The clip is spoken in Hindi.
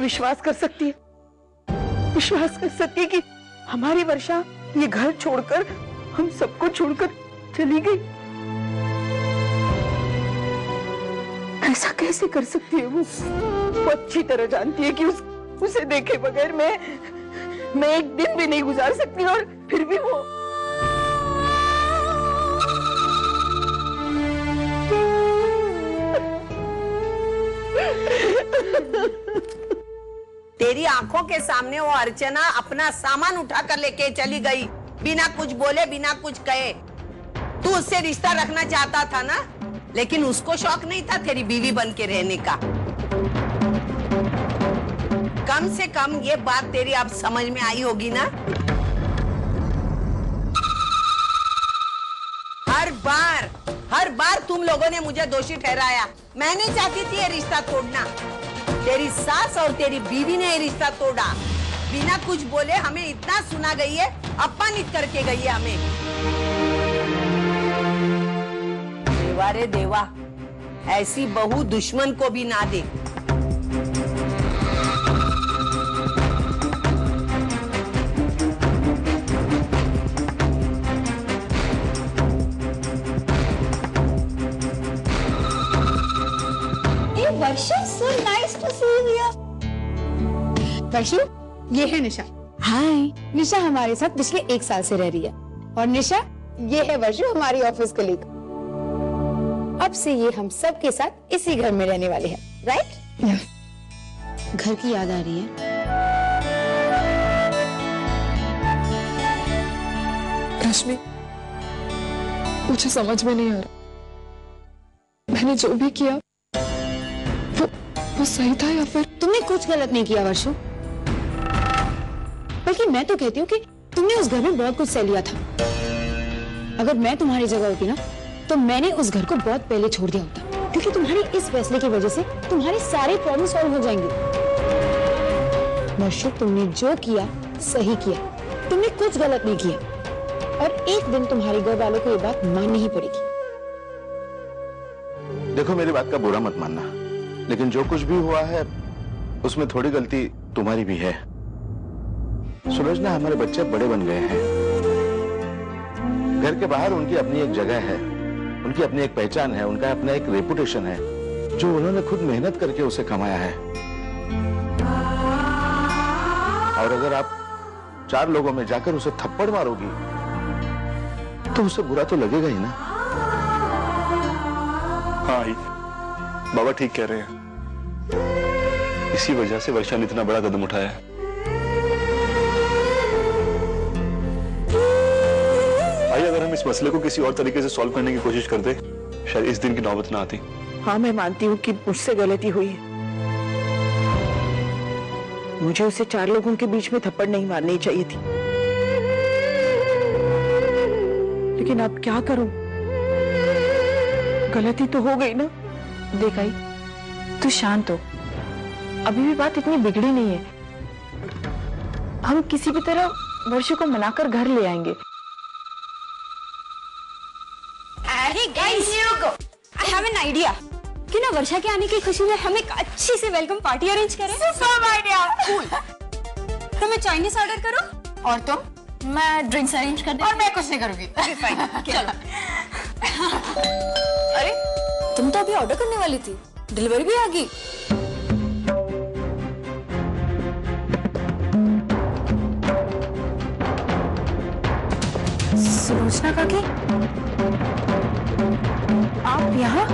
विश्वास कर सकती है, विश्वास कर सकती है कि हमारी वर्षा ये घर छोड़कर, हम सबको छोड़कर चली गई? ऐसा कैसे कर सकती है वो अच्छी तरह जानती है कि उसे देखे बगैर मैं एक दिन भी नहीं गुजार सकती, और फिर भी वो तेरी आंखों के सामने वो अर्चना अपना सामान उठाकर लेके चली गई, बिना कुछ बोले, बिना कुछ कहे। तू उससे रिश्ता रखना चाहता था ना, लेकिन उसको शौक नहीं था तेरी बीवी बन के रहने का। कम से कम ये बात तेरी अब समझ में आई होगी ना। हर बार तुम लोगों ने मुझे दोषी ठहराया। मैं नहीं चाहती थी ये रिश्ता तोड़ना, तेरी सास और तेरी बीवी ने ये रिश्ता तोड़ा। बिना कुछ बोले हमें इतना सुना गई है, अपमानित करके गई है हमें। देवा रे देवा, ऐसी बहू दुश्मन को भी ना दे। वर्षा, so nice to see you here. वर्षु, ये है निशा। हाय। निशा हमारे साथ पिछले 1 साल से रह रही है, और निशा ये है वर्षु, हमारी ऑफिस कलीग। अब से ये हम सब के साथ इसी घर में रहने वाले हैं, राइट? घर की याद आ रही है? रश्मि, मुझे समझ में नहीं आ रहा, मैंने जो भी किया वो सही था या फिर? तुमने कुछ गलत नहीं किया वर्षु, बल्कि मैं तो कहती हूँ कि तुमने उस घर में बहुत कुछ सह लिया था। अगर मैं तुम्हारी जगह होती ना, तो मैंने उस घर को बहुत पहले छोड़ दिया होता, क्योंकि तुम्हारी इस फैसले की वजह से तुम्हारे सारे प्रॉब्लम सॉल्व हो जाएंगे। वर्षु, तुमने जो किया सही किया, तुमने कुछ गलत नहीं किया, और एक दिन तुम्हारे घर वालों को ये बात माननी ही पड़ेगी। देखो, मेरी बात का बुरा मत मानना, लेकिन जो कुछ भी हुआ है उसमें थोड़ी गलती तुम्हारी भी है। सुलोचना, हमारे बच्चे बड़े बन गए हैं, घर के बाहर उनकी अपनी एक जगह है, उनकी अपनी एक पहचान है, उनका अपना एक रेपुटेशन है, जो उन्होंने खुद मेहनत करके उसे कमाया है। और अगर आप 4 लोगों में जाकर उसे थप्पड़ मारोगी तो उसे बुरा तो लगेगा ही ना। हाँ, बाबा ठीक कह रहे हैं, इसी वजह से वर्षा ने इतना बड़ा कदम उठाया है। आइए, अगर हम इस मसले को किसी और तरीके से सॉल्व करने की कोशिश करते, शायद इस दिन की नौबत ना आती। हाँ, मैं मानती हूँ कि मुझसे गलती हुई है। मुझे उसे 4 लोगों के बीच में थप्पड़ नहीं मारनी चाहिए थी, लेकिन अब क्या करूं? गलती तो हो गई ना। देख आई, तू शांत हो, अभी भी बात इतनी बिगड़ी नहीं है। हम किसी भी तरह वर्षु को मनाकर घर ले आएंगे। Hey guys, I have an idea कि ना वर्षा के आने की खुशी में हम एक अच्छी सी वेलकम पार्टी अरेंज करें। Superb idea। Cool। तो मैं चाइनीज ऑर्डर करूं और तुम? मैं ड्रिंक्स अरेंज कर दूं और मैं कुछ नहीं करूंगी। फाइन, चलो। अरे, तुम तो अभी ऑर्डर करने वाली थी, डिलीवरी भी आ गई। सुलोचना काकी, आप यहाँ?